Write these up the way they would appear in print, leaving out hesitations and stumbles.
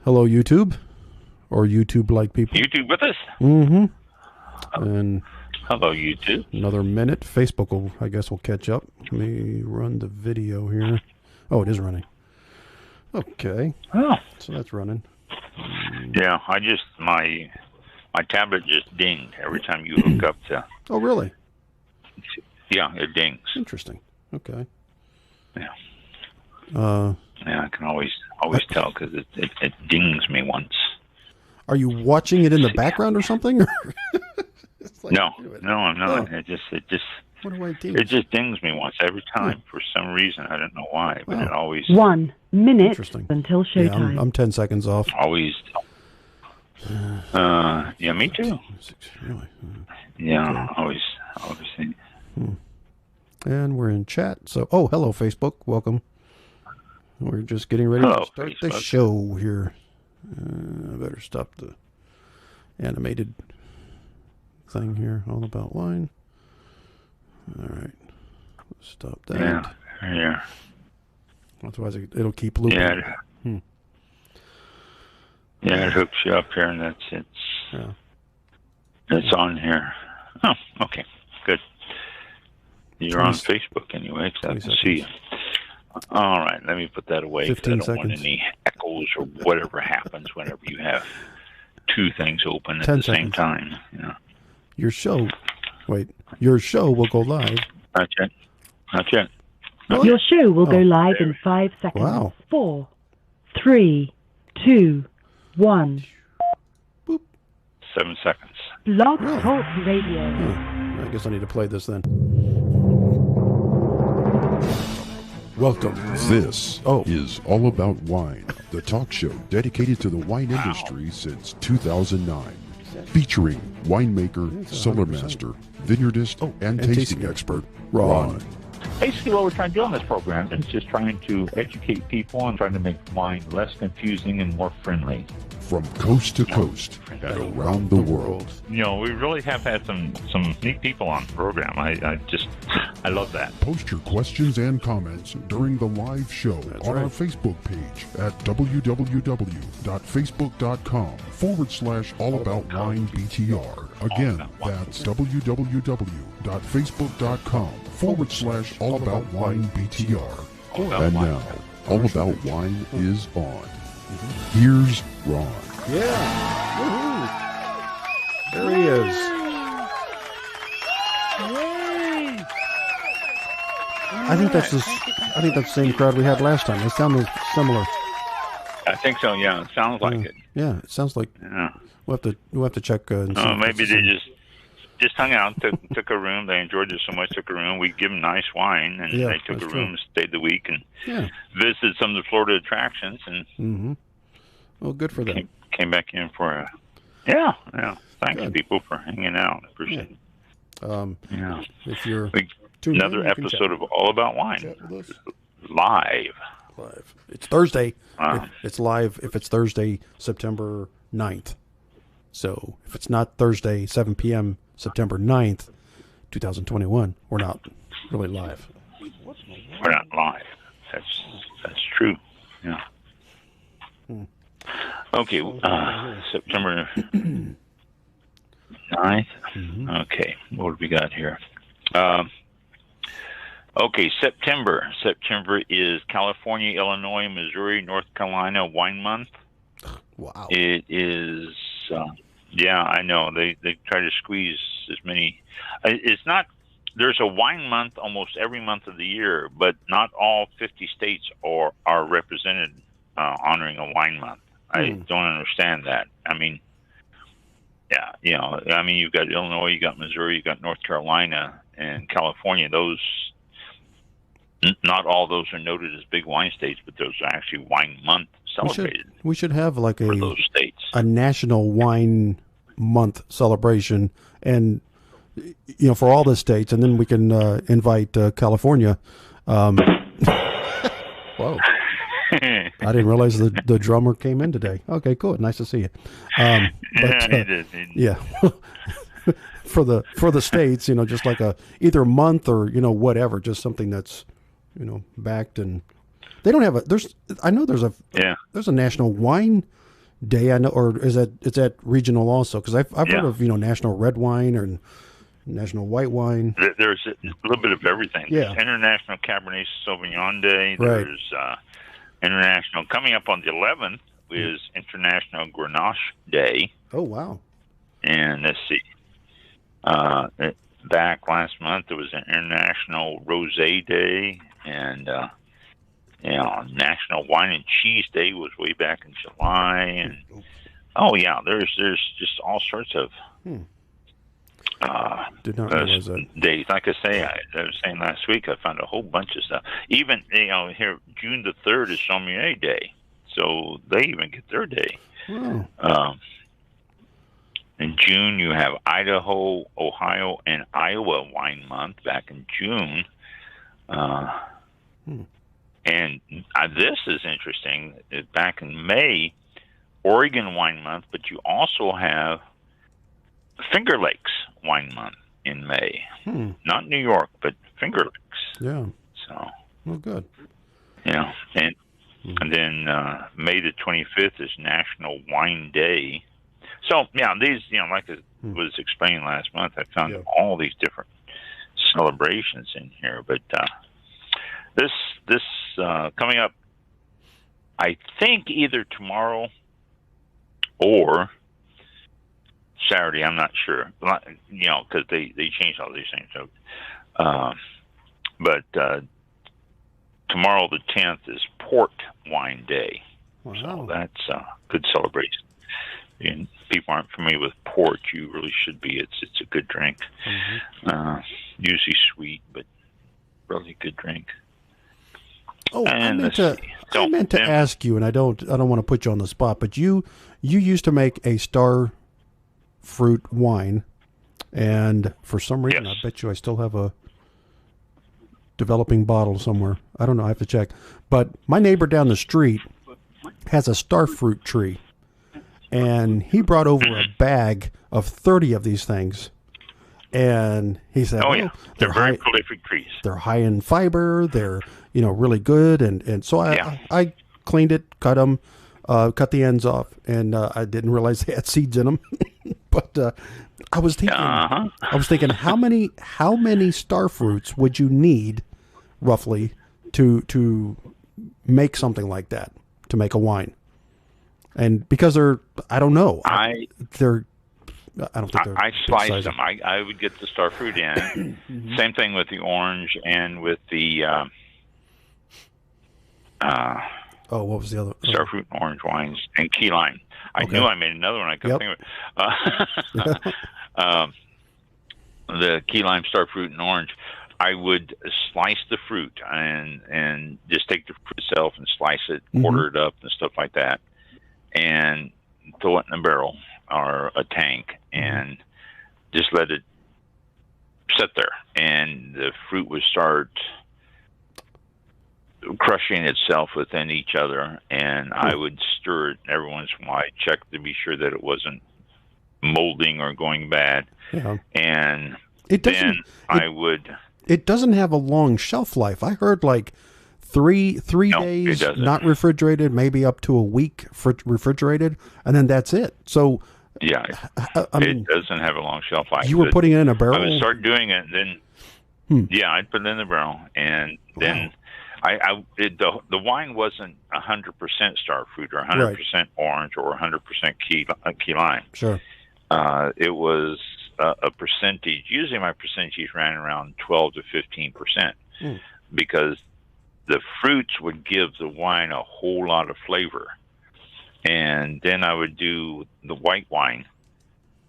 Hello, YouTube, or YouTube-like people. YouTube with us? Mm-hmm. And hello, YouTube. Another minute. Facebook will, I guess, will catch up. Let me run the video here. Oh, it is running. Okay. Oh. So that's running. Yeah, my tablet just dinged every time you hook up to. Oh, really? Yeah, it dings. Interesting. Okay. Yeah. Yeah, I can always tell because it dings me once. Are you watching it in the background or something? Like, no, I'm not. Oh. It just what do I do? It just dings me once every time for some reason. I don't know why, but it always 1 minute until showtime. Yeah, I'm 10 seconds off. Always. Yeah, me too. Really? Yeah, always. And we're in chat. So, hello, Facebook. Welcome. We're just getting ready to start the show here. I better stop the animated thing here. All about wine. All right. Let's stop that. Yeah. Otherwise, it'll keep looping. Yeah. Yeah, it hooks you up here, and it's on here. Oh, okay, good. You're on Facebook anyway, so I can see you. All right, let me put that away. 15 I don't seconds. want any echoes or whatever happens whenever you have two things open at 10 the same seconds. time. Yeah. Your show will go live. Not yet. Your show will go live in 5 seconds. Wow. 4, 3, 2, 1. Boop. 7 seconds. Blog Talk Radio. I guess I need to play this then. Welcome. This is All About Wine, the talk show dedicated to the wine industry since 2009. Featuring winemaker, cellar master, vineyardist, and tasting expert, Ron. Basically, what we're trying to do on this program is just trying to educate people and trying to make wine less confusing and more friendly. From coast to coast and around the world. You know, we really have had some neat people on the program. I love that. Post your questions and comments during the live show on our Facebook page at www.facebook.com/allaboutwinebtr. Again, that's www.facebook.com/allaboutwinebtr. And now, All About Wine is on. Here's Ron. Yeah. Woohoo. There he is. I think that's the same crowd we had last time. It sounded similar. I think so. Yeah, it sounds like it. Yeah, it sounds like. Yeah. We'll have to check. And see Maybe they just hung out, took a room. They enjoyed it so much, took a room. We give them nice wine, and they took a room, stayed the week, and visited some of the Florida attractions, and well, good for them. Came back in for a Thanks, people, for hanging out. I appreciate it. If you're another episode of All About Wine, live. It's Thursday. It's live if it's Thursday, September 9th. So if it's not Thursday, 7 p.m., September 9th, 2021, we're not really live. We're not live. That's true. Yeah. Okay, September 9th. Okay, what do we got here? Okay, September. September is California, Illinois, Missouri, North Carolina Wine Month. Wow. It is, I know. They try to squeeze as many. It's not, there's a wine month almost every month of the year, but not all 50 states are represented honoring a wine month. I don't understand that. I mean, you've got Illinois, you got Missouri, you got North Carolina, and California. Those, not all those are noted as big wine states, but those are actually wine month celebrated. We should have like for those states a national wine month celebration, and for all the states, and then we can invite California. Whoa. I didn't realize the drummer came in today. Okay, cool. Nice to see you. He did. Yeah. for the states, just like either a month or whatever, just something that's backed, and they don't have there's a national wine day? I know, or is that regional also? Because I've heard of National Red Wine or National White Wine. There's a little bit of everything. Yeah. There's International Cabernet Sauvignon Day. Right. There's International, coming up on the 11th is International Grenache Day. Oh, wow. And let's see. Back last month, there was an International Rosé Day, and National Wine and Cheese Day was way back in July. And there's just all sorts of did not realize that. Days. Like I say, I was saying last week, I found a whole bunch of stuff. Even here, June the 3rd is Sommelier Day, so they even get their day. Wow. In June, you have Idaho, Ohio, and Iowa Wine Month back in June. And this is interesting. Back in May, Oregon Wine Month, but you also have Finger Lakes Wine Month in May. Not New York, but Finger Lakes. Yeah. So. Well, good. Yeah. And then May the 25th is National Wine Day. So, these, like I was explaining last month, I found all these different celebrations in here. But this coming up, I think either tomorrow or Saturday, I'm not sure, because they changed all these things. So, but tomorrow the 10th is Port Wine Day. Wow. So that's a good celebration. And people aren't familiar with port, you really should be. It's a good drink. Usually sweet, but really good drink. Oh, I meant to ask you, and I don't want to put you on the spot, but you used to make a star fruit wine, and for some reason, I bet you I still have a developing bottle somewhere. I don't know. I have to check. But my neighbor down the street has a star fruit tree. And he brought over a bag of 30 of these things. And he said, they're very prolific trees. They're high in fiber. They're, really good. And so I cleaned it, cut them, cut the ends off. And I didn't realize they had seeds in them. But I was thinking, how many star fruits would you need roughly to make something like that, to make a wine? And because I don't know. I don't think they're. I slice them. I would get the star fruit in. Same thing with the orange and with the. What was the other? Star fruit and orange wines and key lime. I knew I made another one. I couldn't think of it. The key lime, star fruit, and orange. I would slice the fruit and just take the fruit itself and slice it, quarter it up, and stuff like that. And throw it in a barrel or a tank and just let it sit there. And the fruit would start crushing itself within each other. And I would stir it every once in a while, check to be sure that it wasn't molding or going bad. Yeah. And it doesn't have a long shelf life. I heard like three days not refrigerated, maybe up to a week refrigerated, and then that's it. So it doesn't have a long shelf life. You were putting it in a barrel? I would start doing it, and then I'd put it in the barrel, and then the wine wasn't 100% star fruit or 100% orange or 100% key lime. Sure. It was a percentage. Usually my percentages ran around 12 to 15% because the fruits would give the wine a whole lot of flavor. And then I would do the white wine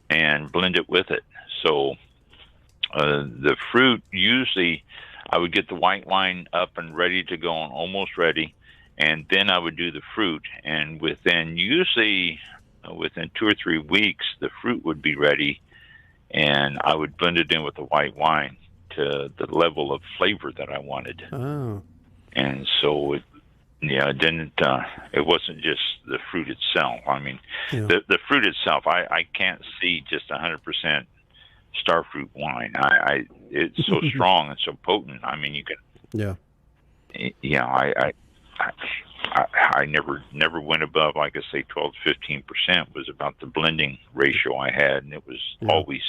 and blend it with it. So the fruit, usually I would get the white wine up and ready to go and almost ready. And then I would do the fruit. And within 2 or 3 weeks, the fruit would be ready. And I would blend it in with the white wine to the level of flavor that I wanted. Oh. And so it didn't. It wasn't just the fruit itself. I mean, the fruit itself. I can't see just 100% star fruit wine. It's so strong and so potent. I mean, you can. Yeah. I I never went above, like I say, 12 to 15% was about the blending ratio I had, and it was always,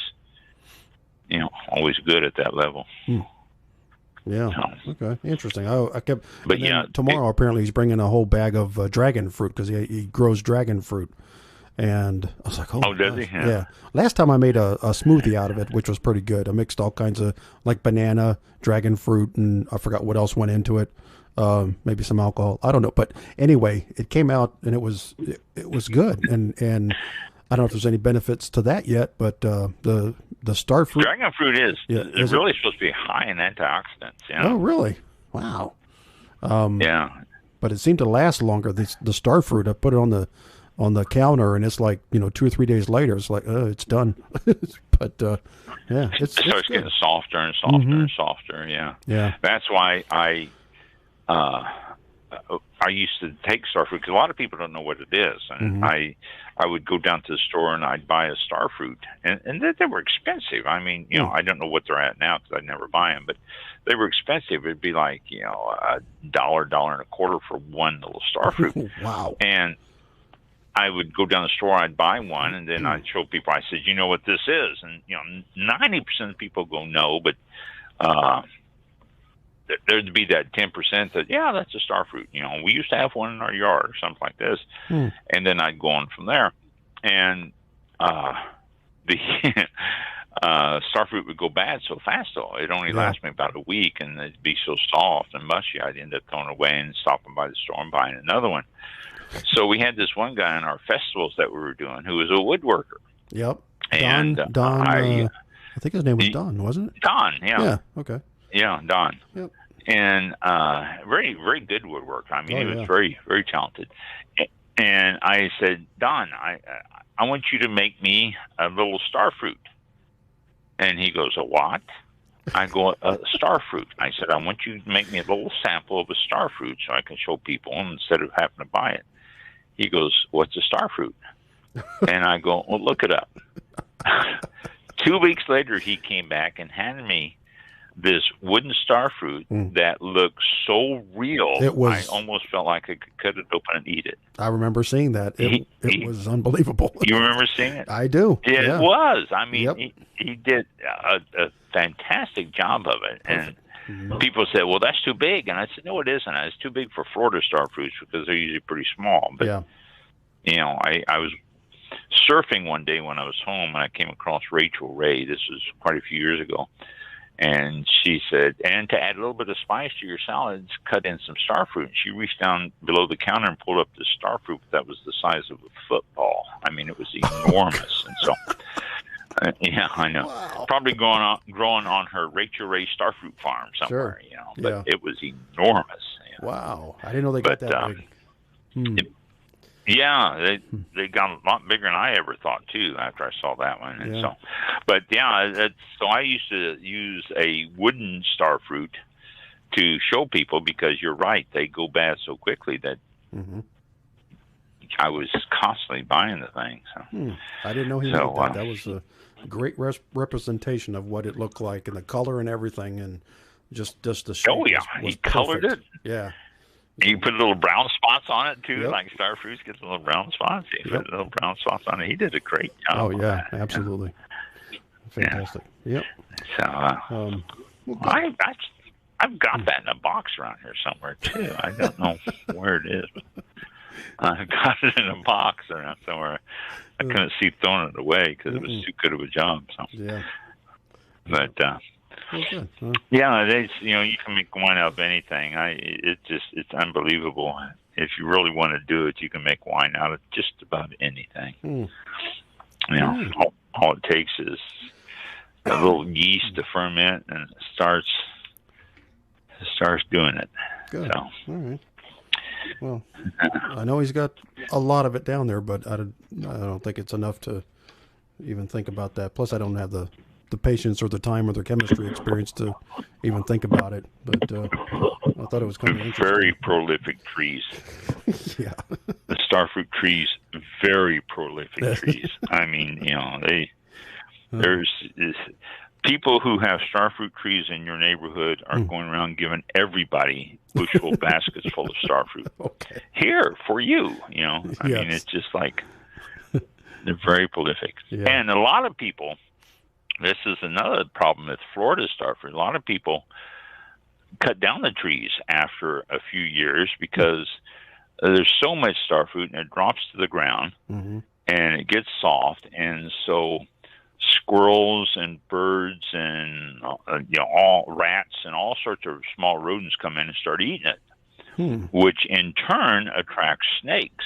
always good at that level. Yeah. So, okay. Interesting. I kept. But tomorrow apparently he's bringing a whole bag of dragon fruit because he grows dragon fruit, and I was like, oh does he? Yeah. Last time I made a smoothie out of it, which was pretty good. I mixed all kinds of like banana, dragon fruit, and I forgot what else went into it. Maybe some alcohol. I don't know. But anyway, it came out and it was good. And I don't know if there's any benefits to that yet, but the star fruit. Dragon fruit is really supposed to be high in antioxidants. Oh, really? Wow. Yeah. But it seemed to last longer. The star fruit, I put it on the counter, and it's like 2 or 3 days later, it's like it's done. But yeah, it starts getting softer and softer and softer. Yeah. Yeah. That's why I used to take star fruit because a lot of people don't know what it is, and I would go down to the store and I'd buy a star fruit, and they were expensive. I mean, I don't know what they're at now because I never buy them, but they were expensive. It'd be like $1, $1.25 for one little star fruit. Wow! And I would go down the store, I'd buy one, and then I'd show people. I said, "You know what this is?" And 90% of people go, "No," but there'd be that 10% that, that's a star fruit. We used to have one in our yard or something like this. And then I'd go on from there. And the star fruit would go bad so fast, though. It only lasted me about a week, and it'd be so soft and mushy, I'd end up throwing it away and stopping by the store and buying another one. So we had this one guy in our festivals that we were doing who was a woodworker. Yep. And Don, I think his name was Don, wasn't it? Don, yeah. Yeah, okay. Yeah, Don. Yep. And very, very good woodworker. I mean, he was very, very talented. And I said, Don, I want you to make me a little star fruit. And he goes, a what? I go, a star fruit. I said, I want you to make me a little sample of a star fruit so I can show people instead of having to buy it. He goes, what's a star fruit? And I go, well, look it up. 2 weeks later, he came back and handed me this wooden star fruit that looked so real, I almost felt like I could cut it open and eat it. I remember seeing that. It was unbelievable. You remember seeing it? I do. It was. I mean, he did a fantastic job of it. And people said, well, that's too big. And I said, no, it isn't. It's too big for Florida star fruits because they're usually pretty small. But, I was surfing one day when I was home, and I came across Rachel Ray. This was quite a few years ago. And she said, and to add a little bit of spice to your salads, cut in some star fruit. And she reached down below the counter and pulled up this star fruit that was the size of a football. I mean, it was enormous. And so, I know. Wow. Probably growing on her Rachel Ray star fruit farm somewhere, But it was enormous. Wow. I didn't know they got that big. They got a lot bigger than I ever thought too. After I saw that one, and so I used to use a wooden star fruit to show people because you're right, they go bad so quickly that I was constantly buying the thing. So I didn't know he did that. That was a great representation of what it looked like and the color and everything, and just the shape. Oh yeah, was he colored it. Yeah. You put little brown spots on it too, like star fruits get little brown spots. He put little brown spots on it. He did a great job. Oh yeah, absolutely, fantastic. Yep. So I've got that in a box around here somewhere too. I don't know where it is, but I've got it in a box around somewhere. I couldn't see throwing it away because it was too good of a job. So but. You can make wine out of anything. It's unbelievable. If you really want to do it, you can make wine out of just about anything. All it takes is a little yeast to ferment, and it starts doing it. Good. So. All right. Well, I know he's got a lot of it down there, but I don't think it's enough to even think about that. Plus, I don't have the patience or the time or the chemistry experience to even think about it. But I thought it was kind of interesting. Very prolific trees. Yeah. The starfruit trees, very prolific trees. I mean, there's people who have starfruit trees in your neighborhood are going around giving everybody bushel baskets full of starfruit. Okay. Here for you, you know. I mean, it's just like they're very prolific. Yeah. And a lot of people, this is another problem with Florida starfruit. A lot of people cut down the trees after a few years because there's so much starfruit and it drops to the ground and it gets soft, and so squirrels and birds and all rats and all sorts of small rodents come in and start eating it, which in turn attracts snakes,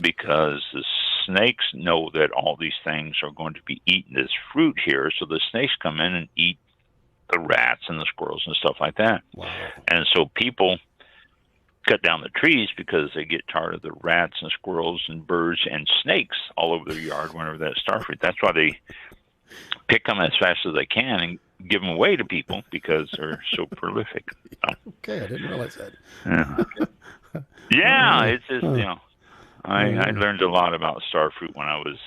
because the snakes know that all these things are going to be eating this fruit here, so the snakes come in and eat the rats and the squirrels and stuff like that. Wow. And so people cut down the trees because they get tired of the rats and squirrels and birds and snakes all over their yard whenever that starfruit. That's why they pick them as fast as they can and give them away to people, because they're so prolific. Okay, I didn't realize that. Yeah, it's just, I learned a lot about starfruit when I was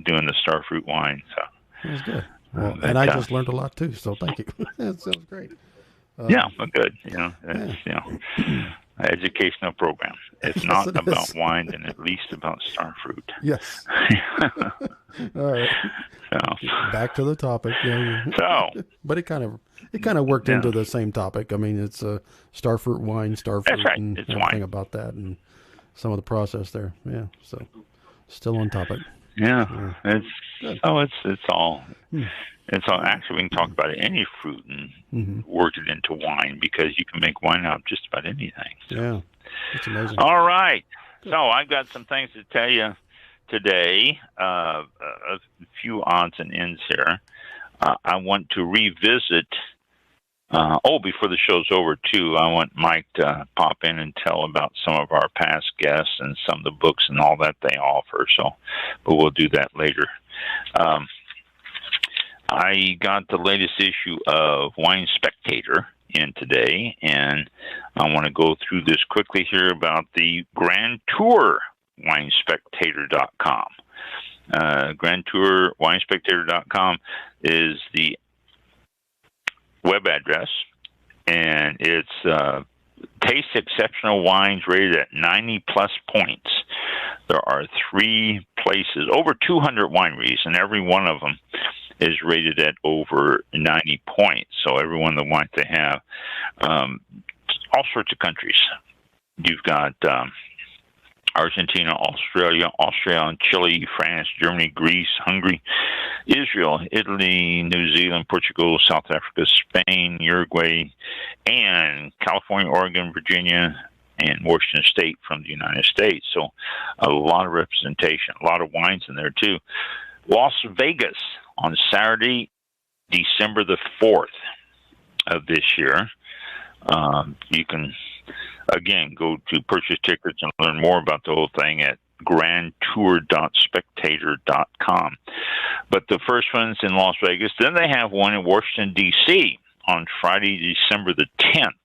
doing the starfruit wine. So that was good. Well, and I just learned a lot too, so thank you. That sounds great. Yeah, well, good. It's, educational program. It's not about wine, and at least about starfruit. Yes. All right. So, back to the topic. But it kind of worked into the same topic. I mean, it's a starfruit wine, starfruit, that's right. and it's everything wine. about that, and some of the process there. Yeah. So, still on topic. Yeah. It's all. It's all. Actually, we can talk about any fruit and work it into wine, because you can make wine out of just about anything. So. Yeah, it's amazing. All right, so I've got some things to tell you today. A few odds and ends here. I want to revisit. Before the show's over, too, I want Mike to pop in and tell about some of our past guests and some of the books and all that they offer. But we'll do that later. I got the latest issue of Wine Spectator in today, and I want to go through this quickly here about the Grand Tour winespectator.com. Grand Tour winespectator.com is the web address, and it's tastes exceptional wines rated at 90 plus points. There are 3 places, over 200 wineries, and every one of them is rated at over 90 points. So every one of the wines they have, all sorts of countries. You've got Argentina, Australia, Chile, France, Germany, Greece, Hungary, Israel, Italy, New Zealand, Portugal, South Africa, Spain, Uruguay, and California, Oregon, Virginia, and Washington State from the United States. So a lot of representation, a lot of wines in there too. Las Vegas on Saturday, December the 4th of this year. You can, again, go to purchase tickets and learn more about the whole thing at grandtour.spectator.com. But the first one's in Las Vegas. Then they have one in Washington, D.C. on Friday, December the 10th.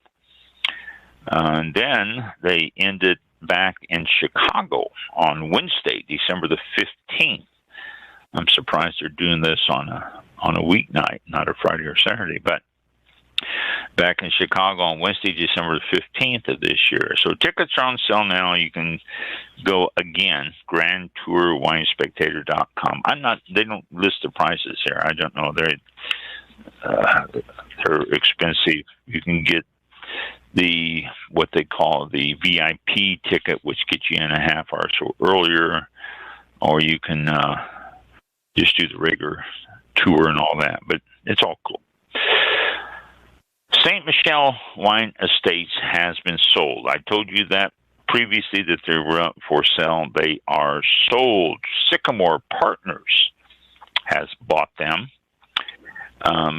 And then they ended back in Chicago on Wednesday, December the 15th. I'm surprised they're doing this on a weeknight, not a Friday or Saturday, but back in Chicago on Wednesday, December the 15th of this year. So tickets are on sale now. You can go again, grandtourwinespectator.com. They don't list the prices here. I don't know. They're expensive. You can get what they call the VIP ticket, which gets you in a half hour or so earlier, or you can just do the regular tour and all that. But it's all cool. St. Michel Wine Estates has been sold. I told you that previously, that they were up for sale. They are sold. Sycamore Partners has bought them.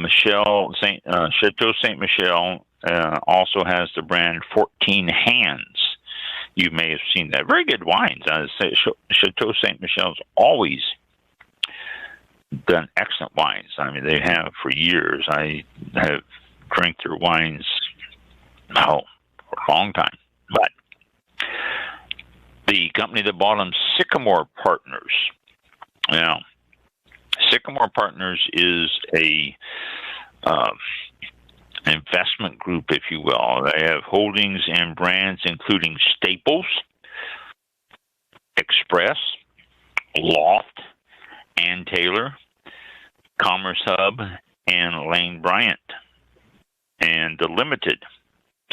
Chateau St. Michel also has the brand 14 Hands. You may have seen that. Very good wines. Chateau St. Michel's always done excellent wines. I mean, they have for years. I have drank their wines for a long time. But the company that bought them, Sycamore Partners. Now, Sycamore Partners is a investment group, if you will. They have holdings and brands including Staples, Express, Loft, Ann Taylor, Commerce Hub, and Lane Bryant, and the Limited.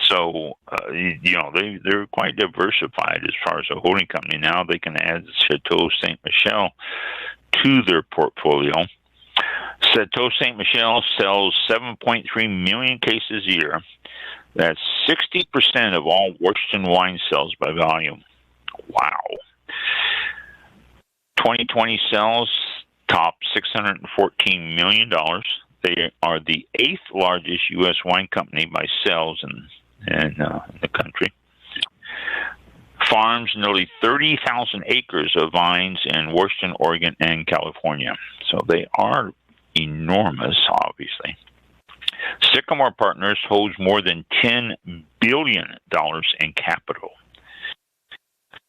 So, they're quite diversified as far as a holding company. Now they can add Chateau Ste. Michelle to their portfolio. Chateau Ste. Michelle sells 7.3 million cases a year. That's 60% of all Washington wine sales by volume. Wow. 2020 sales top $614 million. They are the 8th largest U.S. wine company by sales in the country. Farms nearly 30,000 acres of vines in Washington, Oregon, and California. So they are enormous, obviously. Sycamore Partners holds more than $10 billion in capital.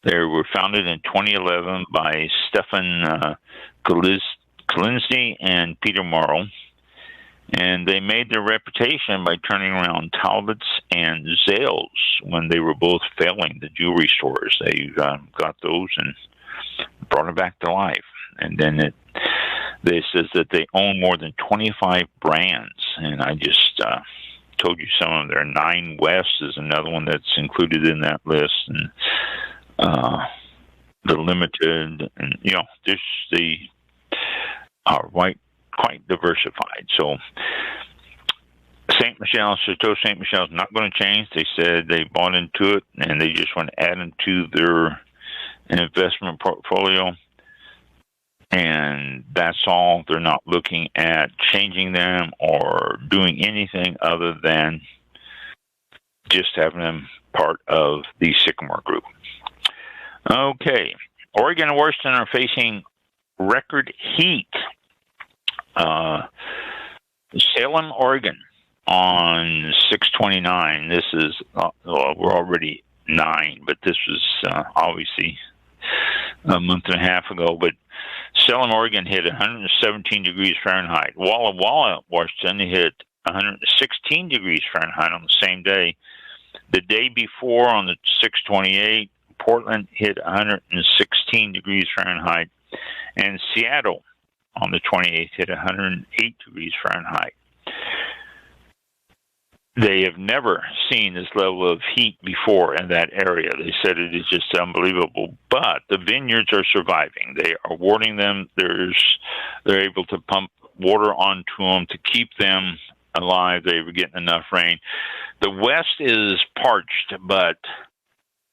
They were founded in 2011 by Stefan Kalinski and Peter Morrow. And they made their reputation by turning around Talbots and Zales when they were both failing the jewelry stores. They got those and brought them back to life. And then they says that they own more than 25 brands. And I just told you some of them. Nine West is another one that's included in that list. And the Limited, and they are quite diversified. So Chateau Ste. Michelle is not going to change. They said they bought into it and they just want to add them to their investment portfolio. And that's all. They're not looking at changing them or doing anything other than just having them part of the Sycamore Group. Okay. Oregon and Washington are facing record heat. Salem, Oregon, on 6/29. This is we're already 9, but this was obviously a month and a half ago. But Salem, Oregon, hit 117 degrees Fahrenheit. Walla Walla, Washington, hit 116 degrees Fahrenheit on the same day. The day before, on the 6/28, Portland hit 116 degrees Fahrenheit, and Seattle on the 28th hit 108 degrees Fahrenheit. They have never seen this level of heat before in that area. They said it is just unbelievable. But the vineyards are surviving. They are watering them. They're able to pump water onto them to keep them alive. They were getting enough rain. The west is parched, but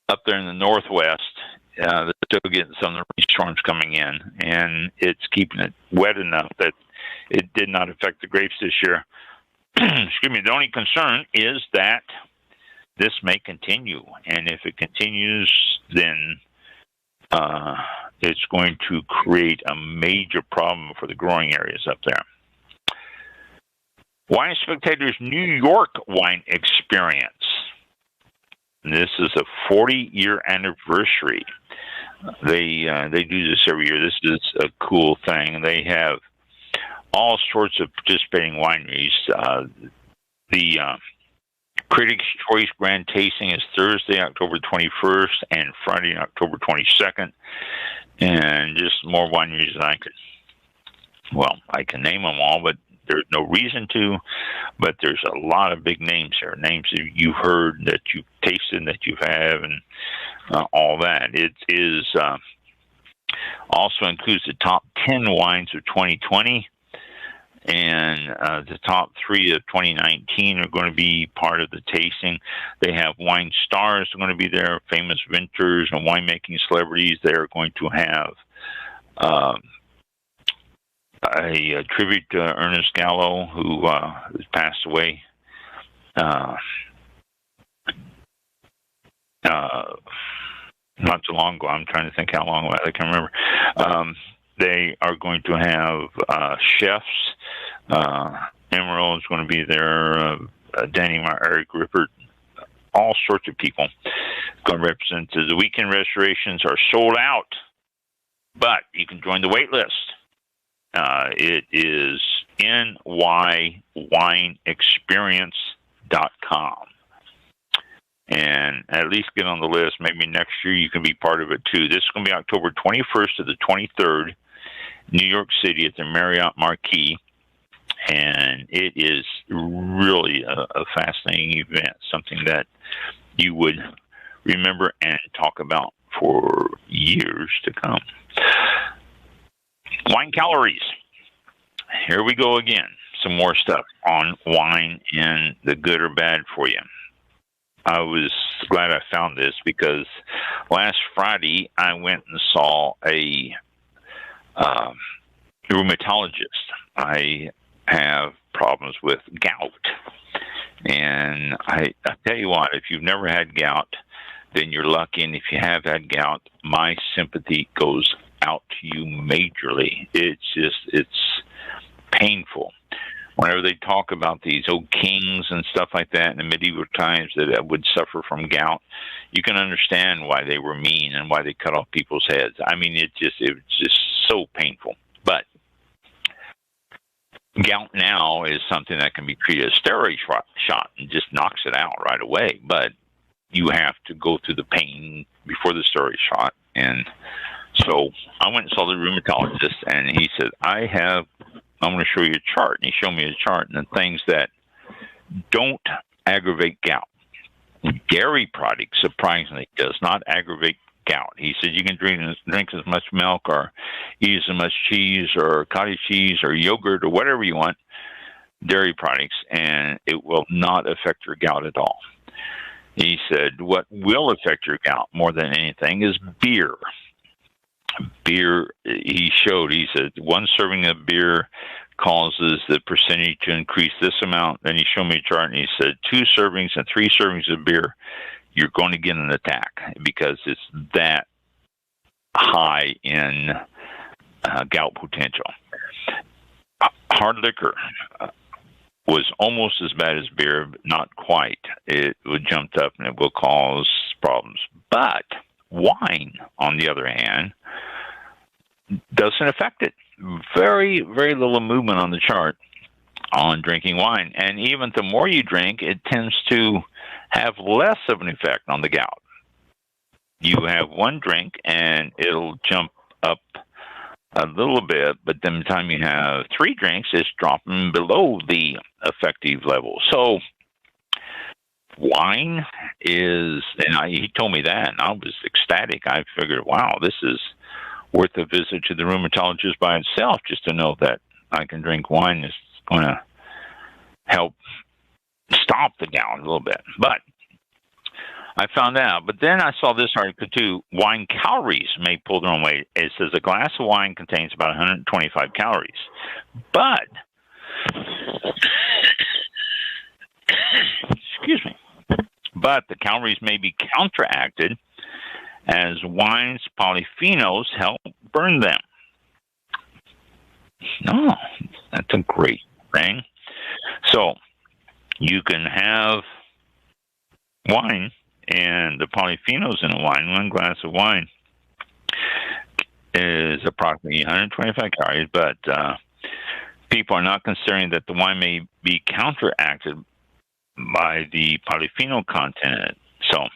up there in the northwest, they're still getting some of the rain storms coming in, and it's keeping it wet enough that it did not affect the grapes this year. Excuse me. The only concern is that this may continue, and if it continues, then it's going to create a major problem for the growing areas up there. Wine Spectator's New York Wine Experience. This is a 40-year anniversary. They do this every year. This is a cool thing. They have all sorts of participating wineries. The Critics' Choice Grand Tasting is Thursday, October 21st, and Friday, October 22nd. And just more wineries than I can name them all, but there's no reason to. But there's a lot of big names here, names that you've heard, that you've tasted, that you have, and all that. It is also includes the top 10 wines of 2020. And the top 3 of 2019 are going to be part of the tasting. They have wine stars are going to be there, famous vintners and winemaking celebrities. They are going to have a tribute to Ernest Gallo, who has passed away not too long ago. I'm trying to think how long ago. I can't remember. They are going to have chefs. Emerald is going to be there. Danny Meyer, Eric Rippert, all sorts of people going to represent. The weekend restorations are sold out, but you can join the wait list. It is nywineexperience.com. And at least get on the list. Maybe next year you can be part of it too. This is going to be October 21st to the 23rd, New York City at the Marriott Marquis. And it is really a fascinating event, something that you would remember and talk about for years to come. Wine calories. Here we go again. Some more stuff on wine and the good or bad for you. I was glad I found this because last Friday I went and saw a rheumatologist. I have problems with gout. And I tell you what, if you've never had gout, then you're lucky. And if you have had gout, my sympathy goes out to you majorly. It's painful. Whenever they talk about these old kings and stuff like that in the medieval times that would suffer from gout, you can understand why they were mean and why they cut off people's heads. I mean, it was just so painful. But gout now is something that can be treated as a steroid shot and just knocks it out right away. But you have to go through the pain before the steroid shot. And so I went and saw the rheumatologist, and he said, I'm going to show you a chart. And he showed me a chart and the things that don't aggravate gout. Dairy products, surprisingly, does not aggravate gout. He said you can drink as much milk or eat as much cheese or cottage cheese or yogurt or whatever you want, dairy products, and it will not affect your gout at all. He said what will affect your gout more than anything is beer. Beer, he said, one serving of beer causes the percentage to increase this amount. Then he showed me a chart, and he said 2 servings and 3 servings of beer, you're going to get an attack because it's that high in gout potential. Hard liquor was almost as bad as beer, but not quite. It would jump up, and it will cause problems. But wine, on the other hand, doesn't affect it. Very, very little movement on the chart on drinking wine. And even the more you drink, it tends to have less of an effect on the gout. You have one drink, and it'll jump up a little bit, but then by the time you have 3 drinks, it's dropping below the effective level. So wine is, and he told me that, and I was ecstatic. I figured, wow, this is worth a visit to the rheumatologist by itself, just to know that I can drink wine is going to help stop the gout a little bit. But I found out. But then I saw this article too. Wine calories may pull their own weight. It says a glass of wine contains about 125 calories. But, excuse me, but the calories may be counteracted as wine's polyphenols help burn them. No, that's a great thing. So you can have wine, and the polyphenols in a wine, one glass of wine is approximately 125 calories, but people are not considering that the wine may be counteracted by the polyphenol content. So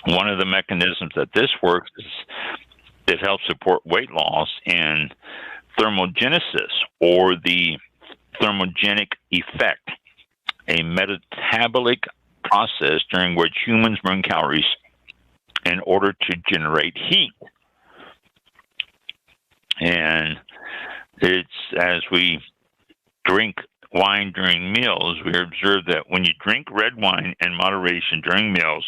one of the mechanisms that this works is it helps support weight loss in thermogenesis, or the thermogenic effect, a metabolic process during which humans burn calories in order to generate heat. And it's as we drink wine during meals, we observe that when you drink red wine in moderation during meals,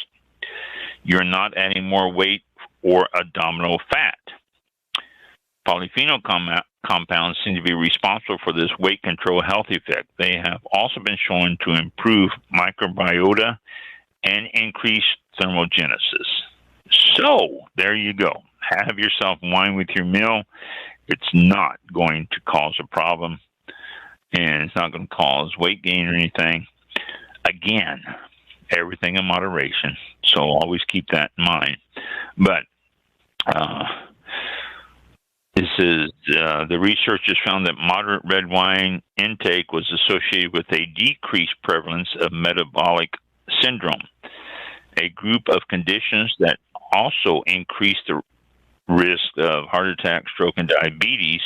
you're not adding more weight or abdominal fat. Polyphenol compounds seem to be responsible for this weight control health effect. They have also been shown to improve microbiota and increase thermogenesis. So, there you go. Have yourself wine with your meal. It's not going to cause a problem, and it's not going to cause weight gain or anything. Again, everything in moderation, so always keep that in mind. But it's says the researchers found that moderate red wine intake was associated with a decreased prevalence of metabolic syndrome, a group of conditions that also increase the risk of heart attack, stroke, and diabetes.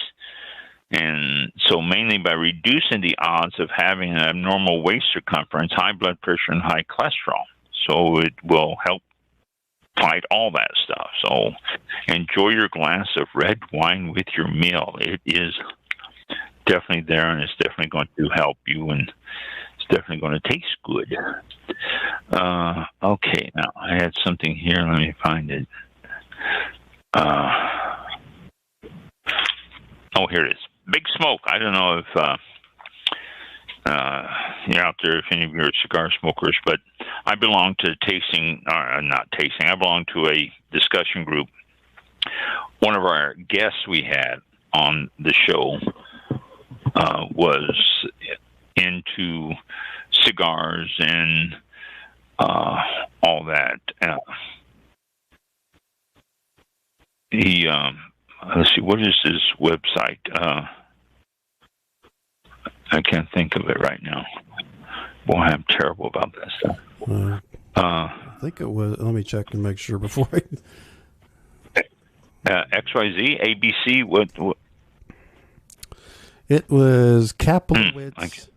And so mainly by reducing the odds of having an abnormal waist circumference, high blood pressure, and high cholesterol. So it will help fight all that stuff. So enjoy your glass of red wine with your meal. It is definitely there, and it's definitely going to help you, and it's definitely going to taste good. Okay, now I had something here. Let me find it. Oh, here it is. Big Smoke. I don't know if you're out there, if any of you are cigar smokers, but I belong to I belong to a discussion group. One of our guests we had on the show was into cigars and all that. Let's see, what is his website? I can't think of it right now. Boy, I'm terrible about that stuff. I think it was, let me check and make sure before I... XYZ, ABC, what? It was Kaplowitz,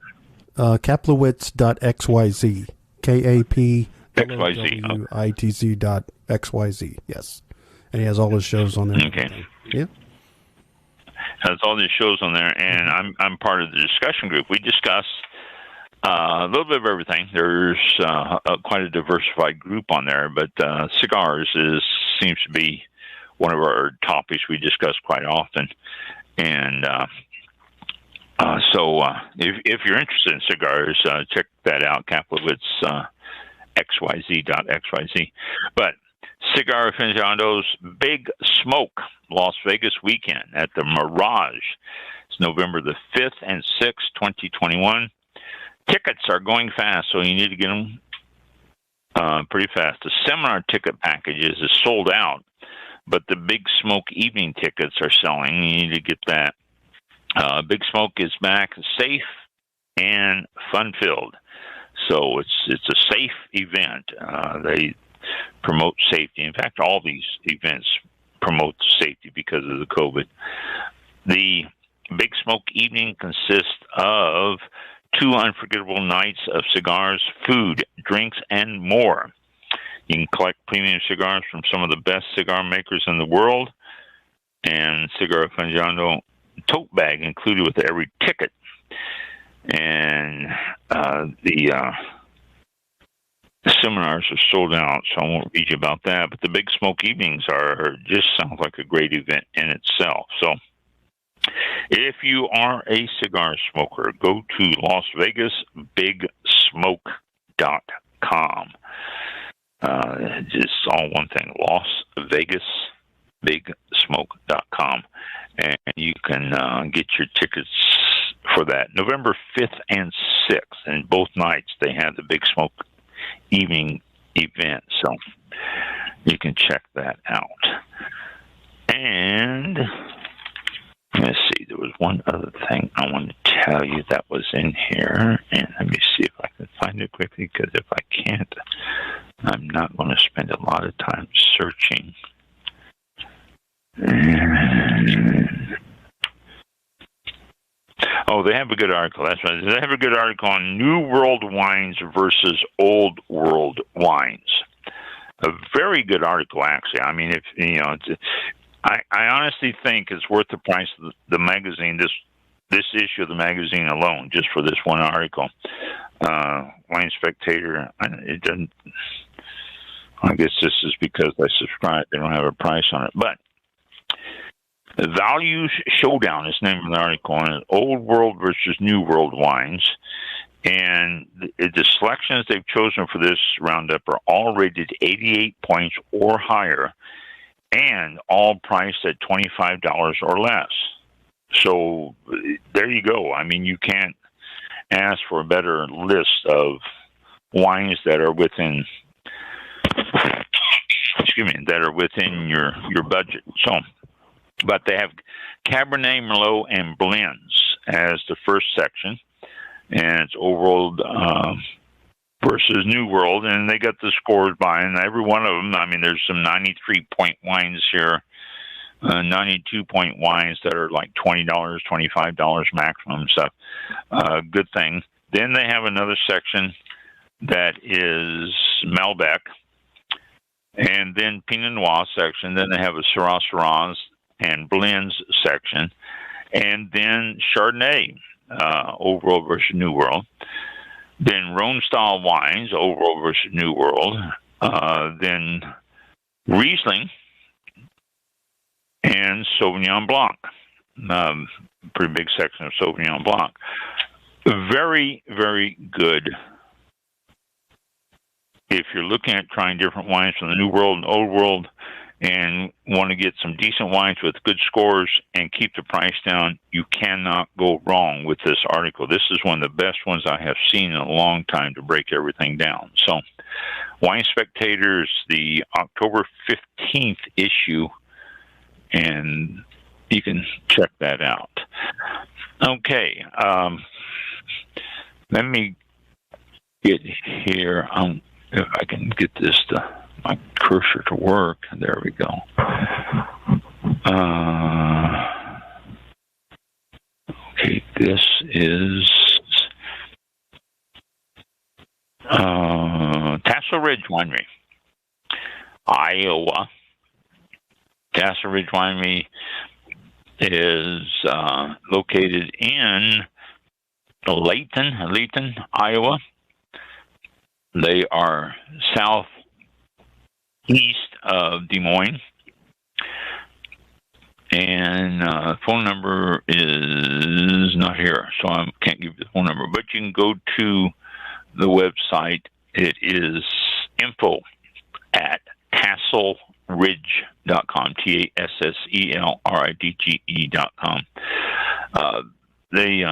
Kaplowitz.xyz, KAPLOWITZ.xyz, yes. And he has all his shows on there. Okay. Yeah. Has all these shows on there, and I'm part of the discussion group. We discuss a little bit of everything. There's quite a diversified group on there, but cigars seems to be one of our topics we discuss quite often. And so if you're interested in cigars, check that out, Kaplowitz, XYZ.xyz. But Cigar Aficionado's Big Smoke Las Vegas weekend at the Mirage. It's November the 5th and 6th, 2021. Tickets are going fast, so you need to get them pretty fast. The seminar ticket packages is sold out, but the Big Smoke evening tickets are selling. You need to get that. Big Smoke is back, safe and fun-filled. So it's a safe event. They promote safety. In fact, all these events promote safety because of the COVID. The Big Smoke evening consists of 2 unforgettable nights of cigars, food, drinks, and more. You can collect premium cigars from some of the best cigar makers in the world, and Cigar Aficionado tote bag included with every ticket. And the seminars are sold out, so I won't read you about that. But the Big Smoke evenings sounds like a great event in itself. So if you are a cigar smoker, go to Las Vegas BigSmoke.com. Just all one thing, Las Vegas BigSmoke.com. And you can get your tickets for that. November 5th and 6th, and both nights they have the Big Smoke evening event, so you can check that out. And let's see, there was one other thing I wanted to tell you that was in here, and let me see if I can find it quickly, because if I can't, I'm not going to spend a lot of time searching. Oh, they have a good article. That's right. They have a good article on New World wines versus Old World wines. A very good article, actually. I mean, I honestly think it's worth the price of the magazine. This issue of the magazine alone, just for this one article. Wine Spectator. It doesn't. I guess this is because I subscribe. They don't have a price on it, but. Values Showdown is the name of the article on it. Old World versus New World wines. And the selections they've chosen for this roundup are all rated 88 points or higher, and all priced at $25 or less. So there you go. I mean, you can't ask for a better list of wines that are within your budget. So But they have Cabernet, Merlot, and blends as the first section, and it's Old World versus New World, and they got the scores by, and every one of them. I mean, there's some 93-point wines here, 92-point wines that are like $20, $25 maximum stuff. Good thing. Then they have another section that is Malbec, and then Pinot Noir section. Then they have a Syrah and blends section, and then Chardonnay, Old World versus New World. Then Rhone style wines, Old World versus New World. Then Riesling and Sauvignon Blanc. Pretty big section of Sauvignon Blanc. Very, very good. If you're looking at trying different wines from the New World and Old World and want to get some decent wines with good scores and keep the price down, you cannot go wrong with this article. This is one of the best ones I have seen in a long time to break everything down. So, Wine Spectator's the October 15th issue, and you can check that out. Okay, let me get here. If I can get this my cursor to work. There we go. Okay, this is Tassel Ridge Winery, Iowa. Tassel Ridge Winery is located in Layton, Iowa. They are southeast of Des Moines, and phone number is not here, so I can't give you the phone number. But you can go to the website. It is info@tasselridge.com, TASSELRIDGE.com. They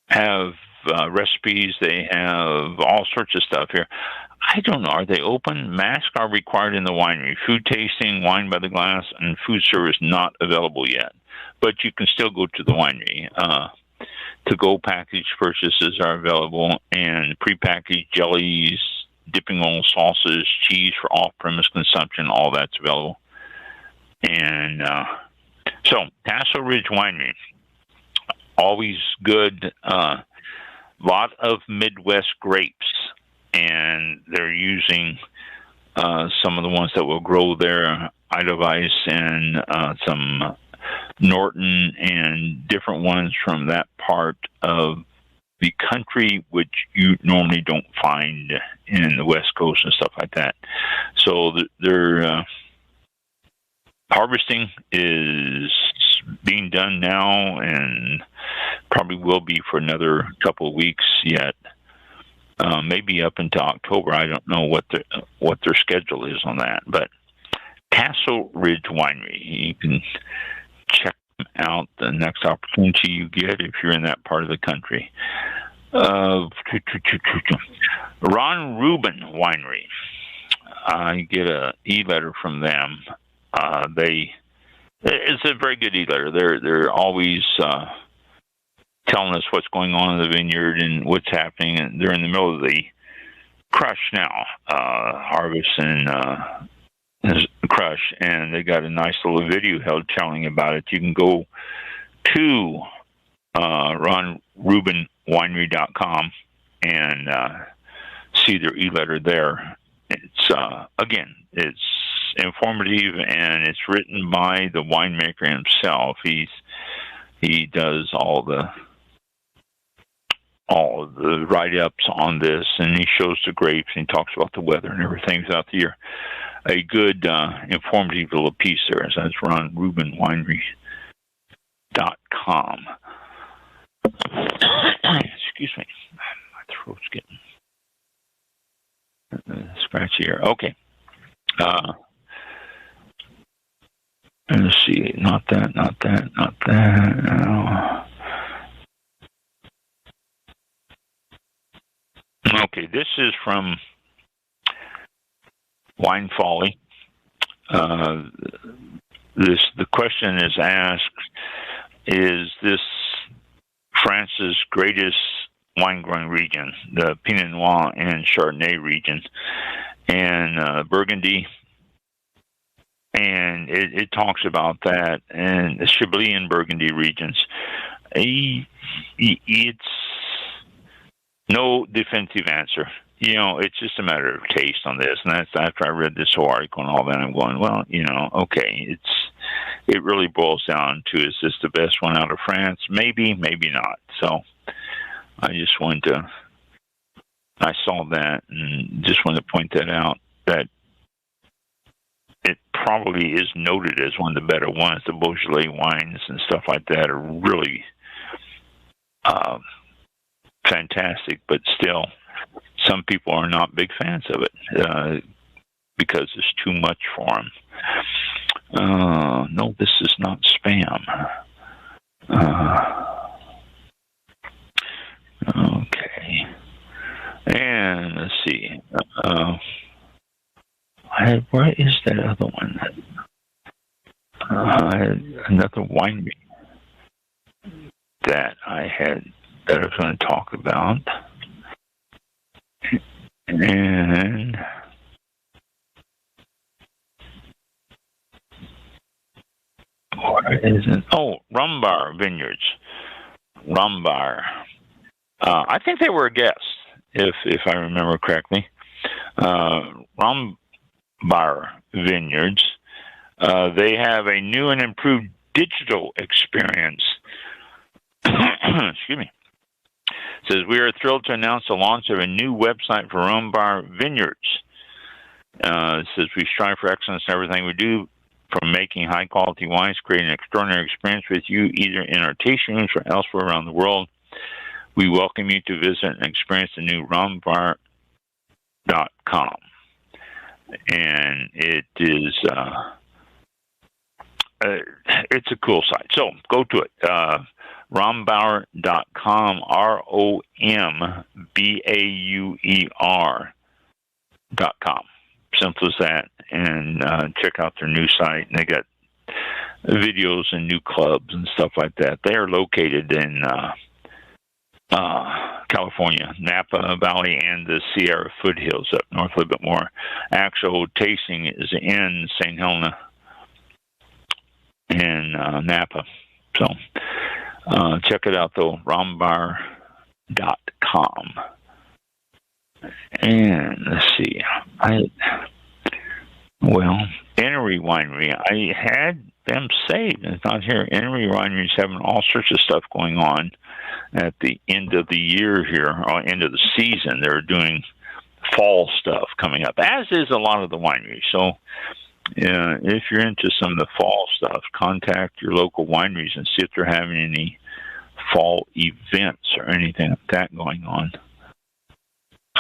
have recipes. They have all sorts of stuff here. I don't know. Are they open? Masks are required in the winery. Food tasting, wine by the glass, and food service not available yet. But you can still go to the winery. To-go package purchases are available, and prepackaged jellies, dipping oil, sauces, cheese for off-premise consumption, all that's available. And so, Tassel Ridge Winery, always good. Lot of Midwest grapes, and they're using some of the ones that will grow there, Edelweiss and some Norton and different ones from that part of the country, which you normally don't find in the West Coast and stuff like that. So their harvesting is being done now, and probably will be for another couple of weeks yet, maybe up into October. I don't know what their schedule is on that. But Tassel Ridge Winery, you can check them out the next opportunity you get if you're in that part of the country. Ron Rubin Winery, I get a e-letter from them. It's a very good e-letter. They're always telling us what's going on in the vineyard and what's happening. And they're in the middle of the crush now, harvest and crush, and they got a nice little video held telling about it. You can go to ronrubinwinery.com and see their e-letter there. It's it's informative, and it's written by the winemaker himself. He does all the write-ups on this, and he shows the grapes, and he talks about the weather and everything throughout the year. A good informative little piece there. So that's ronrubinwinery.com. Excuse me, my throat's getting scratchy here. Okay. Let's see. Not that. Okay, this is from Wine Folly. the question is asked: is this France's greatest wine growing region, the Pinot Noir and Chardonnay region, and Burgundy? And it talks about that, and the Chablis and Burgundy regions. It's no definitive answer. It's just a matter of taste on this. And that's after I read this whole article and all that, I'm going, well, okay, it really boils down to, is this the best one out of France? Maybe, maybe not. So I just wanted to, I saw that and just wanted to point that out, that it probably is noted as one of the better ones. The Beaujolais wines and stuff like that are really fantastic, but still, some people are not big fans of it because it's too much for them. No, this is not spam. Okay. And let's see. Where is that other one? Another winery that I was going to talk about. And where is it? Oh, Rumbar Vineyards. Rumbar. I think they were a guest, if I remember correctly. Rumbar Vineyards. They have a new and improved digital experience. Excuse me. It says, we are thrilled to announce the launch of a new website for Rumbar Vineyards. It says, we strive for excellence in everything we do, from making high-quality wines, creating an extraordinary experience with you, either in our tasting rooms or elsewhere around the world. We welcome you to visit and experience the new rumbar.com. And it is, it's a cool site. So go to it. Rumbar.com, ROMBAUER.com. Simple as that. And check out their new site. And they got videos and new clubs and stuff like that. They are located in California, Napa Valley, and the Sierra foothills up north a little bit more. Actual tasting is in St. Helena and Napa. So check it out, though, Rumbar.com. And let's see. Emery Winery, I had them saved. It's not here. Emery Winery is having all sorts of stuff going on at the end of the year here, or end of the season. They're doing fall stuff coming up, as is a lot of the wineries. So if you're into some of the fall stuff, contact your local wineries and see if they're having any fall events or anything like that going on.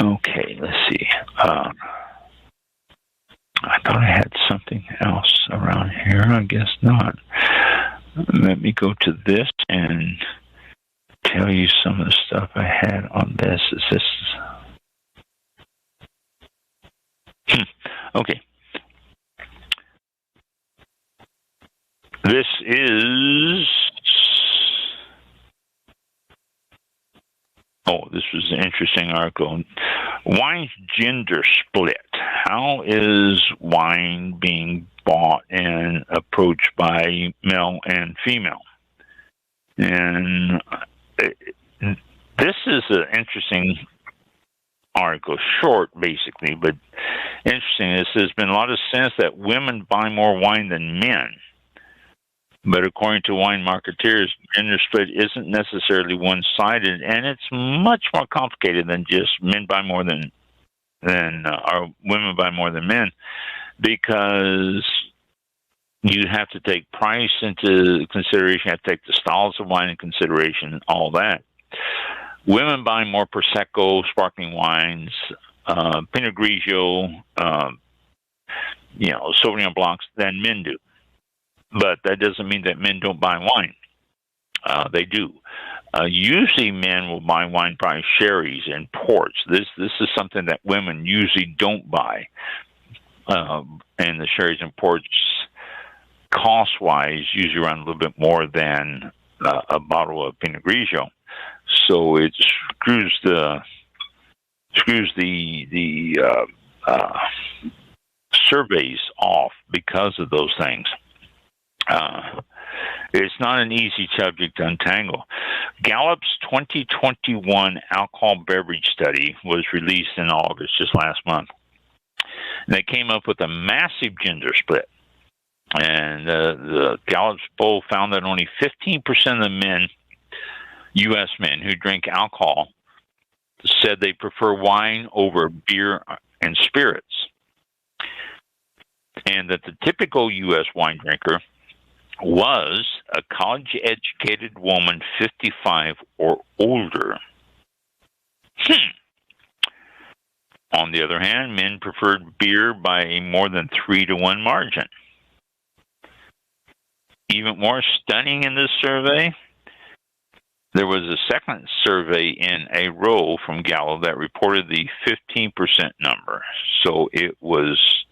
Okay, let's see. I thought I had something else around here. I guess not. Let me go to this and tell you some of the stuff I had on this. Is this... Okay. This is... this was an interesting article. Wine's gender split. How is wine being bought and approached by male and female? And this is an interesting article, short basically, but interesting. It says, there's been a lot of sense that women buy more wine than men. But according to wine marketeers, gender split isn't necessarily one-sided, and it's much more complicated than just men buy more than or women buy more than men, because you have to take price into consideration, you have to take the styles of wine into consideration, all that. Women buy more Prosecco, sparkling wines, Pinot Grigio, Sauvignon Blancs than men do. But that doesn't mean that men don't buy wine. They do. Usually men will buy wine by sherries and ports. This is something that women usually don't buy. And the sherries and ports cost-wise, usually around a little bit more than a bottle of Pinot Grigio. So it screws the surveys off because of those things. It's not an easy subject to untangle. Gallup's 2021 alcohol beverage study was released in August, just last month. And they came up with a massive gender split. And the Gallup's poll found that only 15% of the men, U.S. men who drink alcohol, said they prefer wine over beer and spirits. And that the typical U.S. wine drinker was a college-educated woman 55 or older. On the other hand, men preferred beer by a more than 3-to-1 margin. Even more stunning in this survey, there was a second survey in a row from Gallup that reported the 15% number. So it was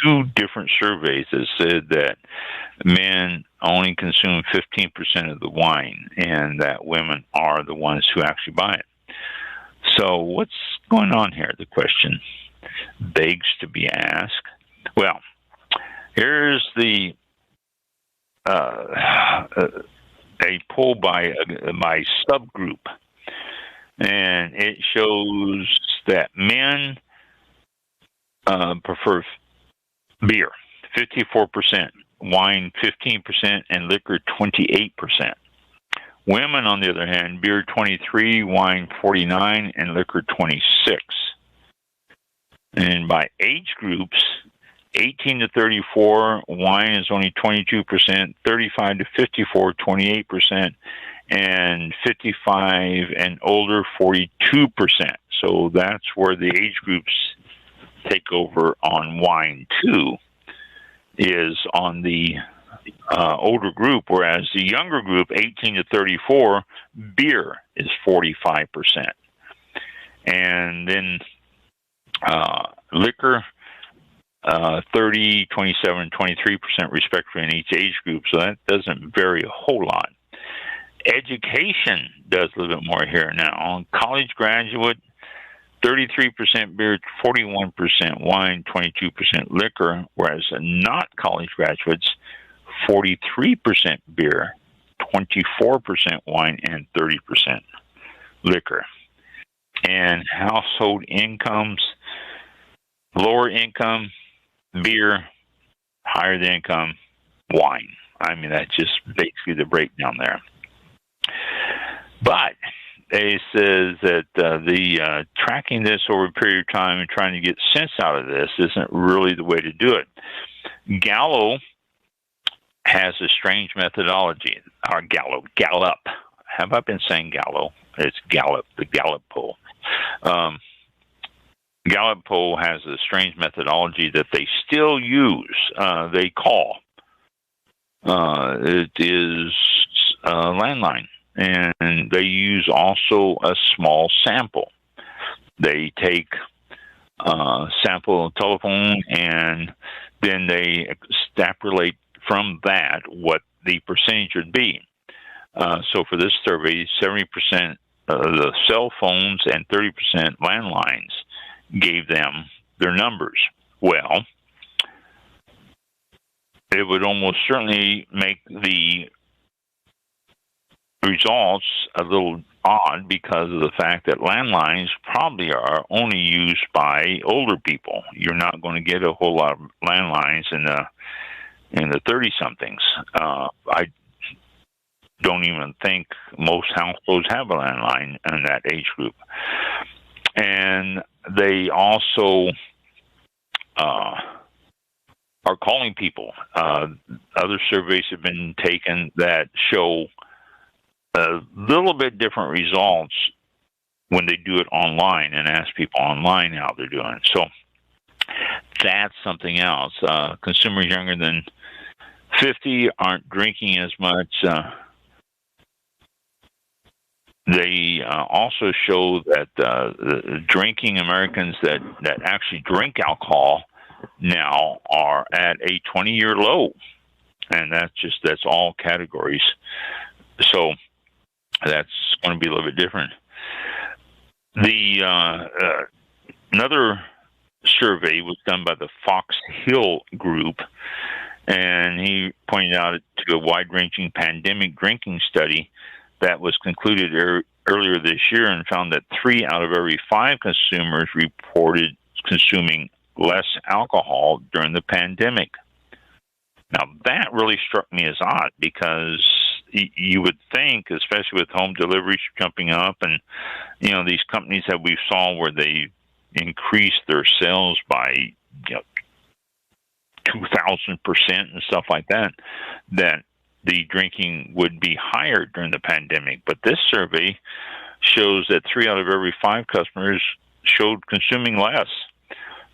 two different surveys that said that men only consume 15% of the wine and that women are the ones who actually buy it. So what's going on here? The question begs to be asked. Well, here's the a poll by subgroup, and it shows that men prefer beer 54%, wine 15%, and liquor 28%. Women, on the other hand, beer 23%, wine 49%, and liquor 26%. And by age groups, 18 to 34, wine is only 22%, 35 to 54, 28%, and 55 and older, 42%. So that's where the age groups take over on wine, too, is on the older group, whereas the younger group, 18 to 34, beer is 45%. And then liquor, 30, 27, 23% respectively in each age group, so that doesn't vary a whole lot. Education does a little bit more here now. College graduate, 33% beer, 41% wine, 22% liquor, whereas not college graduates, 43% beer, 24% wine, and 30% liquor. And household incomes, lower income, beer, higher the income, wine. I mean, that's just basically the breakdown there. But it says that the tracking this over a period of time and trying to get sense out of this isn't really the way to do it. Gallo has a strange methodology, or Gallup. Have I been saying Gallo? It's Gallup, the Gallup poll. Gallup poll has a strange methodology that they still use. They call. It is landline. And they use also a small sample. They take sample telephone and then they extrapolate from that what the percentage would be. So for this survey, 70% of the cell phones and 30% landlines gave them their numbers. Well, it would almost certainly make the results a little odd because of the fact that landlines probably are only used by older people. You're not going to get a whole lot of landlines in the 30-somethings. I don't even think most households have a landline in that age group. And they also are calling people. Other surveys have been taken that show a little bit different results when they do it online and ask people online how they're doing. So that's something else. Consumers younger than 50 aren't drinking as much. They also show that the drinking Americans that actually drink alcohol now are at a 20-year low. and that's all categories. So that's going to be a little bit different. The another survey was done by the Fox Hill Group, and he pointed out to a wide-ranging pandemic drinking study that was concluded earlier this year, and found that 3 out of every 5 consumers reported consuming less alcohol during the pandemic. Now, that really struck me as odd, because you would think, especially with home deliveries jumping up, and these companies that we saw where they increased their sales by 2,000% and stuff like that, that the drinking would be higher during the pandemic. But this survey shows that 3 out of every 5 customers showed consuming less.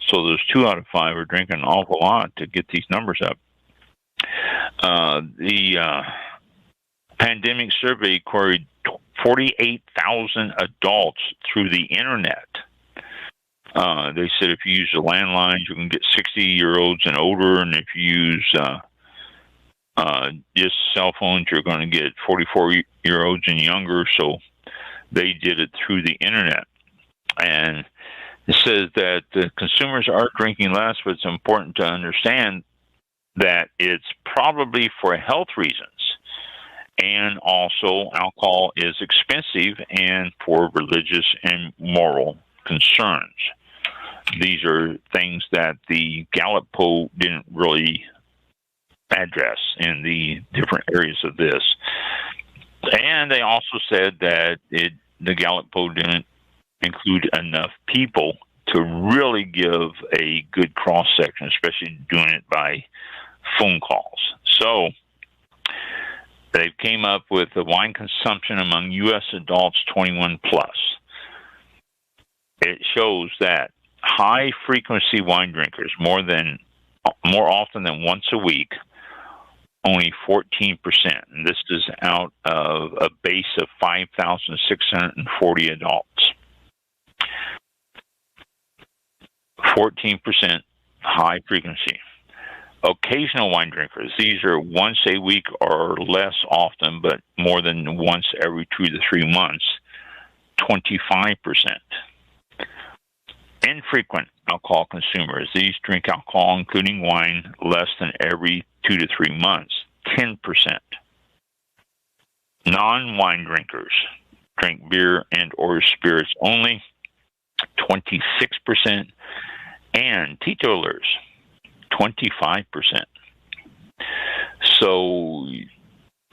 So those 2 out of 5 are drinking an awful lot to get these numbers up. The pandemic survey queried 48,000 adults through the internet. They said if you use the landlines, you can get 60-year-olds and older, and if you use just cell phones, you're going to get 44-year-olds and younger. So they did it through the internet. And it says that the consumers are drinking less, but it's important to understand that it's probably for health reasons. And also, alcohol is expensive and for religious and moral concerns. These are things that the Gallup poll didn't really address in the different areas of this. And they also said that the Gallup poll didn't include enough people to really give a good cross-section, especially doing it by phone calls. So they came up with the wine consumption among U.S. adults 21 plus. It shows that high-frequency wine drinkers, more often than once a week, only 14%. And this is out of a base of 5,640 adults. 14% high frequency. Occasional wine drinkers, these are once a week or less often, but more than once every 2 to 3 months, 25%. Infrequent alcohol consumers, these drink alcohol, including wine, less than every 2 to 3 months, 10%. Non-wine drinkers drink beer and or spirits only, 26%, and teetotalers, 25%. So,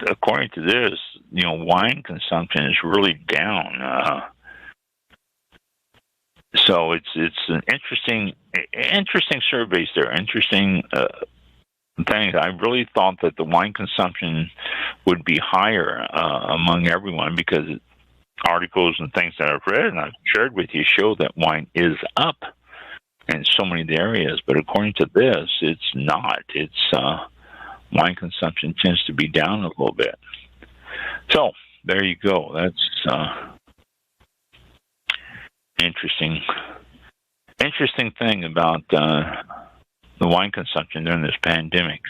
according to this, wine consumption is really down. So it's an interesting surveys there, interesting things. I really thought that the wine consumption would be higher among everyone, because articles and things that I've read and I've shared with you show that wine is up in so many of the areas. But according to this, it's not. It's wine consumption tends to be down a little bit. So there you go. That's interesting thing about the wine consumption during this pandemic.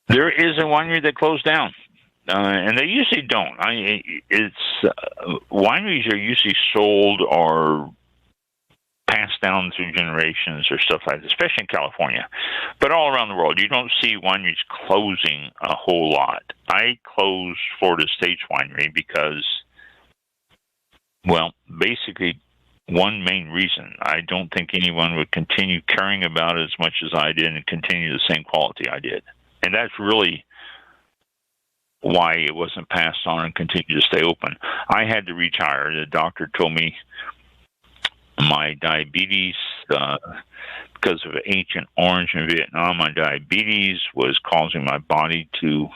There is a winery that closed down, and they usually don't. Wineries are usually sold or passed down through generations or stuff like that, especially in California. But all around the world, you don't see wineries closing a whole lot. I closed Florida State's winery because, well, basically one main reason. I don't think anyone would continue caring about it as much as I did and continue the same quality I did. And that's really why it wasn't passed on and continued to stay open. I had to retire. The doctor told me my diabetes, because of Agent Orange in Vietnam, my diabetes was causing my body to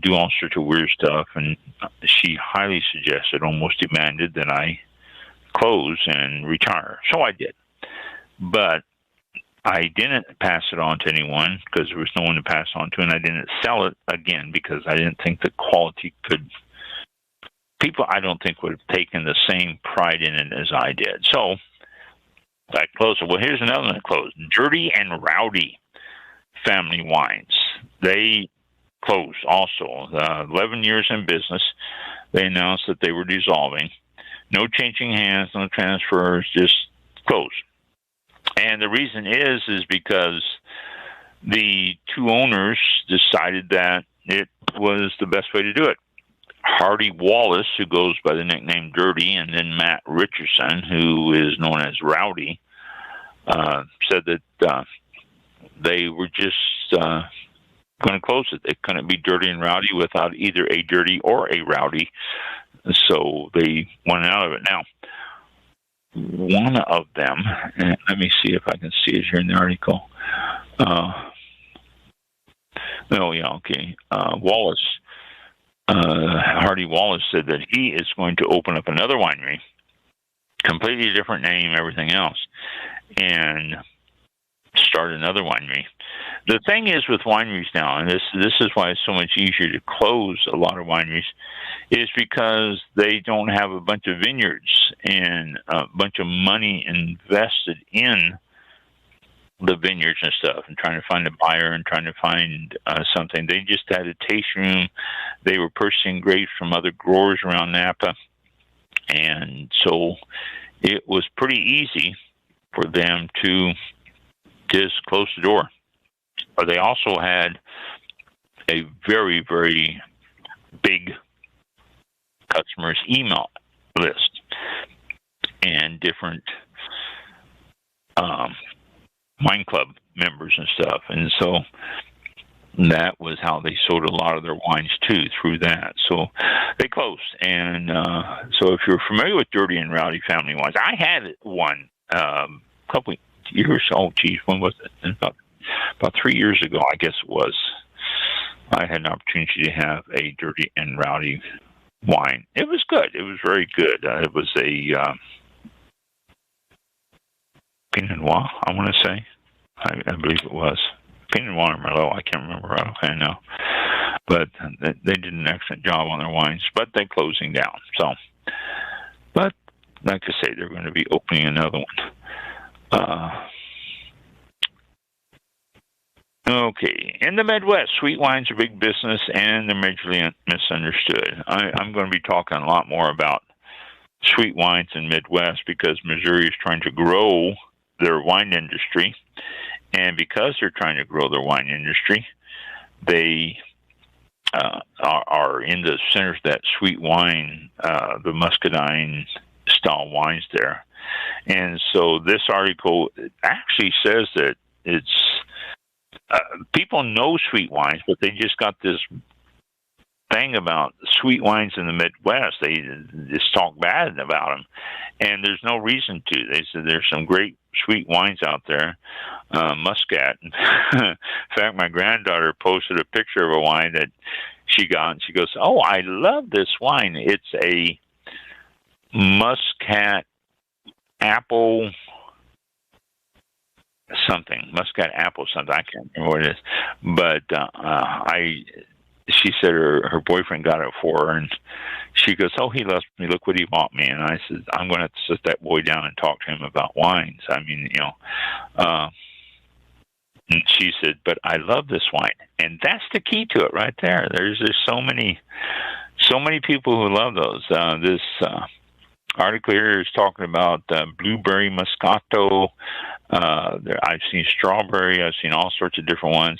do all sorts of weird stuff, and she highly suggested, almost demanded, that I close and retire. So I did. But I didn't pass it on to anyone because there was no one to pass on to, and I didn't sell it again because I didn't think the quality could... People, I don't think, would have taken the same pride in it as I did. So I closed it. Well, here's another one that closed. Dirty and Rowdy. family wines. They closed also. 11 years in business. They announced that they were dissolving. No changing hands, no transfers, just closed. And the reason is because the two owners decided that it was the best way to do it. Hardy Wallace, who goes by the nickname Dirty, and then Matt Richardson, who is known as Rowdy, said that they were just going to close it. It couldn't be Dirty and Rowdy without either a Dirty or a Rowdy. So they went out of it. Now, one of them, and let me see if I can see it here in the article. Wallace, Hardy Wallace said that he is going to open up another winery, completely different name, everything else, and start another winery. The thing is with wineries now, and this is why it's so much easier to close a lot of wineries, is because they don't have a bunch of vineyards and a bunch of money invested in the vineyards and stuff, and trying to find a buyer and trying to find something. They just had a taste room. They were purchasing grapes from other growers around Napa, and so it was pretty easy for them to just close the door. They also had a very, very big customers' email list and different wine club members and stuff. And so that was how they sold a lot of their wines, too, through that. So they closed. And so if you're familiar with Dirty and Rowdy family wines, I had one a couple years. Oh, geez, when was it? About 3 years ago, I guess it was. I had an opportunity to have a Dirty and Rowdy wine. It was good. It was very good. It was a Pinot Noir, I want to say. I believe it was. Pinot Noir or Merlot, I can't remember right offhand now. But they did an excellent job on their wines, but they're closing down. So, but like I say, they're going to be opening another one. Okay, in the Midwest, sweet wines are big business, and they're majorly misunderstood. I'm going to be talking a lot more about sweet wines in Midwest because Missouri is trying to grow their wine industry, and because they're trying to grow their wine industry, they are in the center of that sweet wine, the muscadine style wines there. And so this article actually says that it's people know sweet wines, but they just got this thing about sweet wines in the Midwest. They just talk bad about them, and there's no reason to. They said there's some great sweet wines out there, Muscat. In fact, my granddaughter posted a picture of a wine that she got, and she goes, "Oh, I love this wine. It's a Muscat apple something, Muscat apple something. I can't remember what it is, but she said her boyfriend got it for her, and she goes, "Oh, he loves me. Look what he bought me." And I said, "I'm going to have to sit that boy down and talk to him about wines." I mean, and she said, "But I love this wine," and that's the key to it right there. There's so many people who love those. This article here is talking about blueberry Moscato. I've seen strawberry. I've seen all sorts of different ones.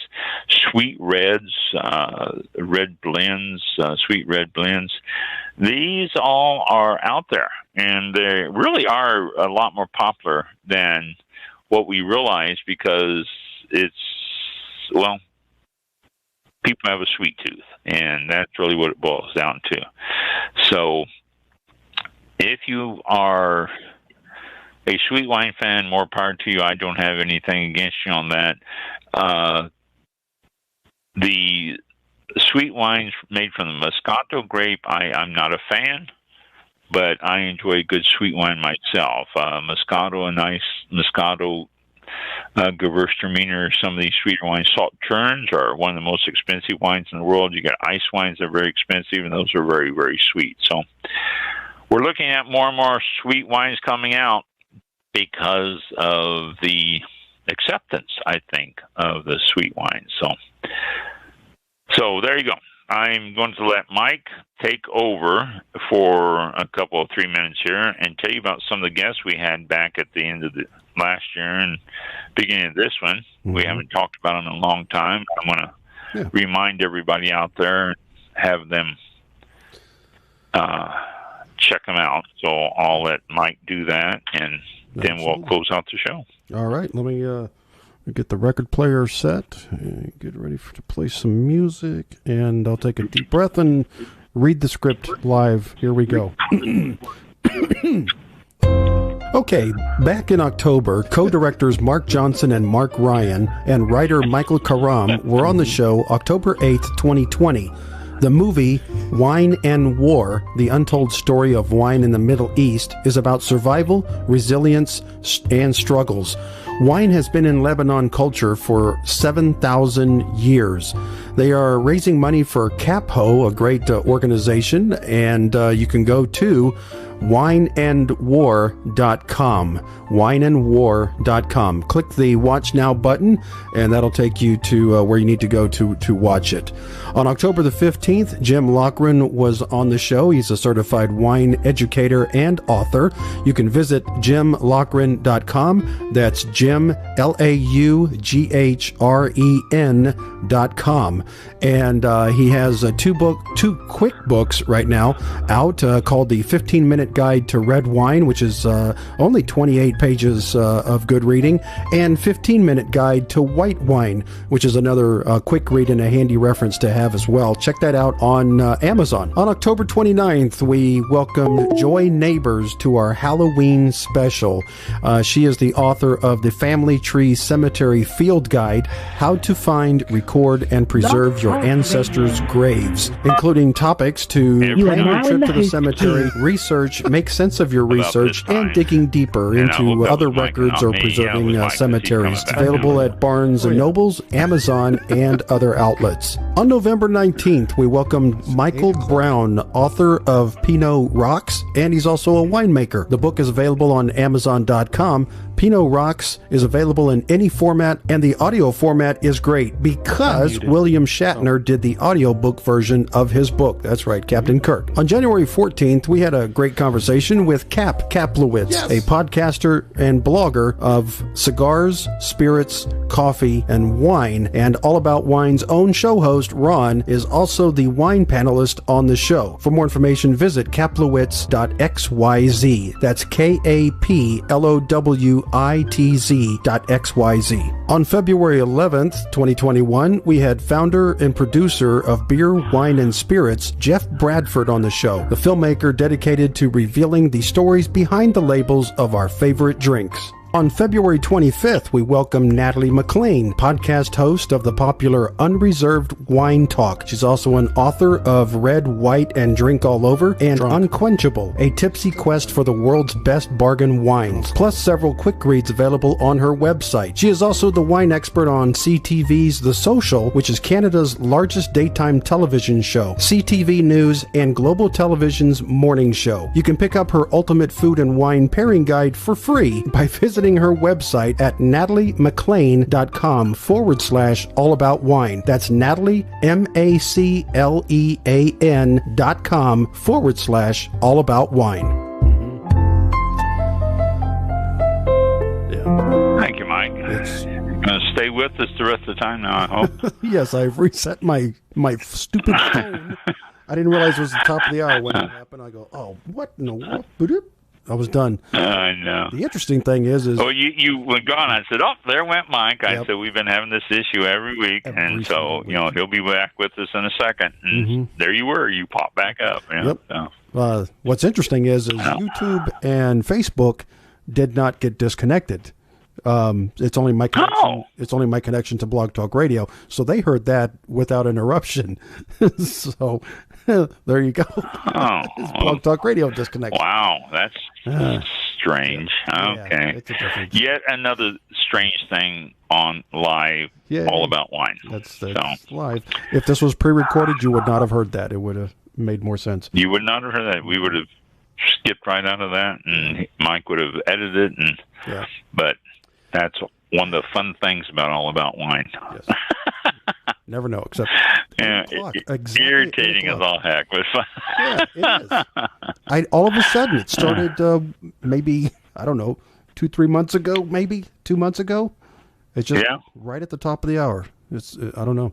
Sweet reds, red blends, sweet red blends. These all are out there, and they really are a lot more popular than what we realize because people have a sweet tooth, and that's really what it boils down to. So if you are a sweet wine fan, more power to you. I don't have anything against you on that. The sweet wines made from the Moscato grape, I'm not a fan, but I enjoy a good sweet wine myself. Moscato, a nice Moscato Gewürztraminer, some of these sweeter wines. Salt Terns are one of the most expensive wines in the world. You got ice wines that are very expensive, and those are very, very sweet. So we're looking at more and more sweet wines coming out because of the acceptance, I think, of the sweet wine. So there you go. I'm going to let Mike take over for a couple of 3 minutes here and tell you about some of the guests we had back at the end of the last year and beginning of this one. Mm-hmm. We haven't talked about it in a long time. I want to remind everybody out there, have them check them out. So I'll let Mike do that, and then we'll close out the show. All right. Let me get the record player set and get ready to play some music, and I'll take a deep breath and read the script live. Here we go. Okay, back in October, co-directors Mark Johnson and Mark Ryan and writer Michael Karam were on the show October 8th, 2020. The movie Wine and War, The Untold Story of Wine in the Middle East, is about survival, resilience, and struggles. Wine has been in Lebanon culture for 7,000 years. They are raising money for CAPHO, a great organization, and you can go to wineandwar.com. Wineandwar.com. Click the Watch Now button, and that'll take you to where you need to go to watch it. On October the 15th, Jim Loughran was on the show. He's a certified wine educator and author. You can visit jimloughran.com. That's Jim, LAUGHREN.com. And he has two quick books right now out called The 15-Minute Guide to Red Wine, which is only 28 pages of good reading, and 15-Minute Guide to White Wine, which is another quick read and a handy reference to have as well. Check that out on Amazon. On October 29th, we welcomed Joy Neighbors to our Halloween special. She is the author of the Family Tree Cemetery Field Guide, How to Find, Record, and Preserve Your Ancestors' Graves, including topics to plan your trip to the cemetery, research, make sense of your research, and digging deeper into other records or preserving cemeteries. It's available at Barnes & Nobles, Amazon, and other outlets. On November 19th, we welcomed Michael Brown, author of Pinot Rocks, and he's also a winemaker. The book is available on Amazon.com. Pinot Rocks is available in any format, and the audio format is great because William Shatner did the audiobook version of his book. That's right, Captain Kirk. On January 14th, we had a great conversation with Cap Kaplowitz, a podcaster and blogger of cigars, spirits, coffee, and wine, and All About Wine's own show host, Ron, is also the wine panelist on the show. For more information, visit kaplowitz.xyz. That's KAPLOWITZ.xyz. On February 11th, 2021, we had founder and producer of Beer, Wine, and Spirits, Jeff Bradford, on the show, the filmmaker dedicated to revealing the stories behind the labels of our favorite drinks. On February 25th, we welcome Natalie McLean, podcast host of the popular Unreserved Wine Talk. She's also an author of Red, White, and Drink All Over, and Unquenchable, a tipsy quest for the world's best bargain wines, plus several quick reads available on her website. She is also the wine expert on CTV's The Social, which is Canada's largest daytime television show, CTV News, and Global Television's morning show. You can pick up her Ultimate Food and Wine Pairing Guide for free by visiting her website at nataliemaclean.com/allaboutwine. That's Natalie, MACLEAN.com/allaboutwine. Thank you, Mike. You're going to stay with us the rest of the time now, I hope. Yes, I've reset my stupid phone. I didn't realize it was the top of the hour when it happened. I go, oh, what in the world? I was done. I know. The interesting thing is oh, you were gone. I said, oh, there went Mike. I said, we've been having this issue every week, so he'll be back with us in a second. And there you were. You popped back up. Yep. So. What's interesting is YouTube and Facebook did not get disconnected. It's only my connection. Oh. It's only my connection to Blog Talk Radio, so they heard that without interruption. So there you go. Oh, Blog Talk Radio disconnected. Wow, that's strange. Okay, yeah, yet another strange thing on live. Yeah, All About Wine. That's live. If this was pre-recorded, you would not have heard that. It would have made more sense. You would not have heard that. We would have skipped right out of that, and Mike would have edited it. But that's one of the fun things about All About Wine. Yes. Never know, except exactly irritating as all heck, but fun. Yeah, it is. All of a sudden, it started maybe, I don't know, 2-3 months ago, maybe 2 months ago. It's just right at the top of the hour. It's I don't know.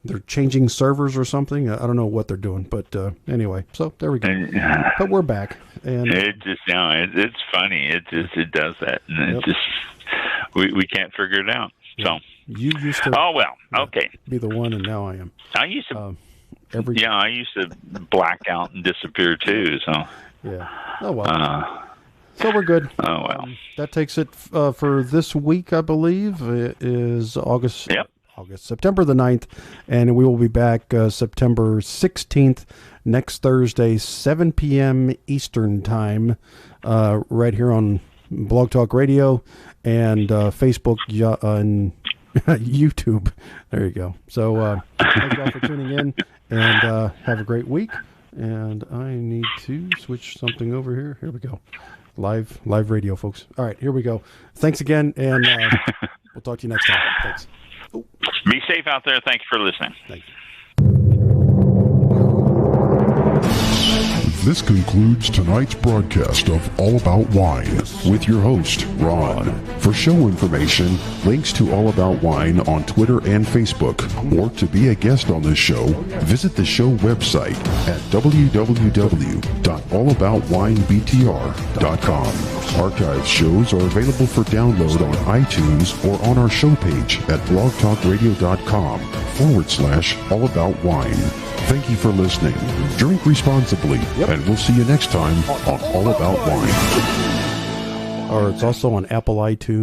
They're changing servers or something. I don't know what they're doing, but anyway. So there we go. But we're back, and it just it's funny. It does that, and it just we can't figure it out. So you used to. Oh well, okay. Be the one, and now I am. I used to. I used to black out and disappear too. So yeah. Oh well. So we're good. Oh well. That takes it for this week, I believe. It is August. Yep. September the 9th, and we will be back September 16th, next Thursday, 7 p.m. Eastern Time, right here on Blog Talk Radio and Facebook and YouTube. There you go. So thank you all for tuning in, and have a great week. And I need to switch something over here. Here we go. Live radio, folks. All right, here we go. Thanks again, and we'll talk to you next time. Thanks. Be safe out there. Thanks for listening. Thank you. This concludes tonight's broadcast of All About Wine with your host, Ron. For show information, links to All About Wine on Twitter and Facebook, or to be a guest on this show, visit the show website at www.allaboutwinebtr.com. Archive shows are available for download on iTunes or on our show page at blogtalkradio.com/allaboutwine. Thank you for listening. Drink responsibly, and we'll see you next time on All About Wine. Or it's also on Apple iTunes.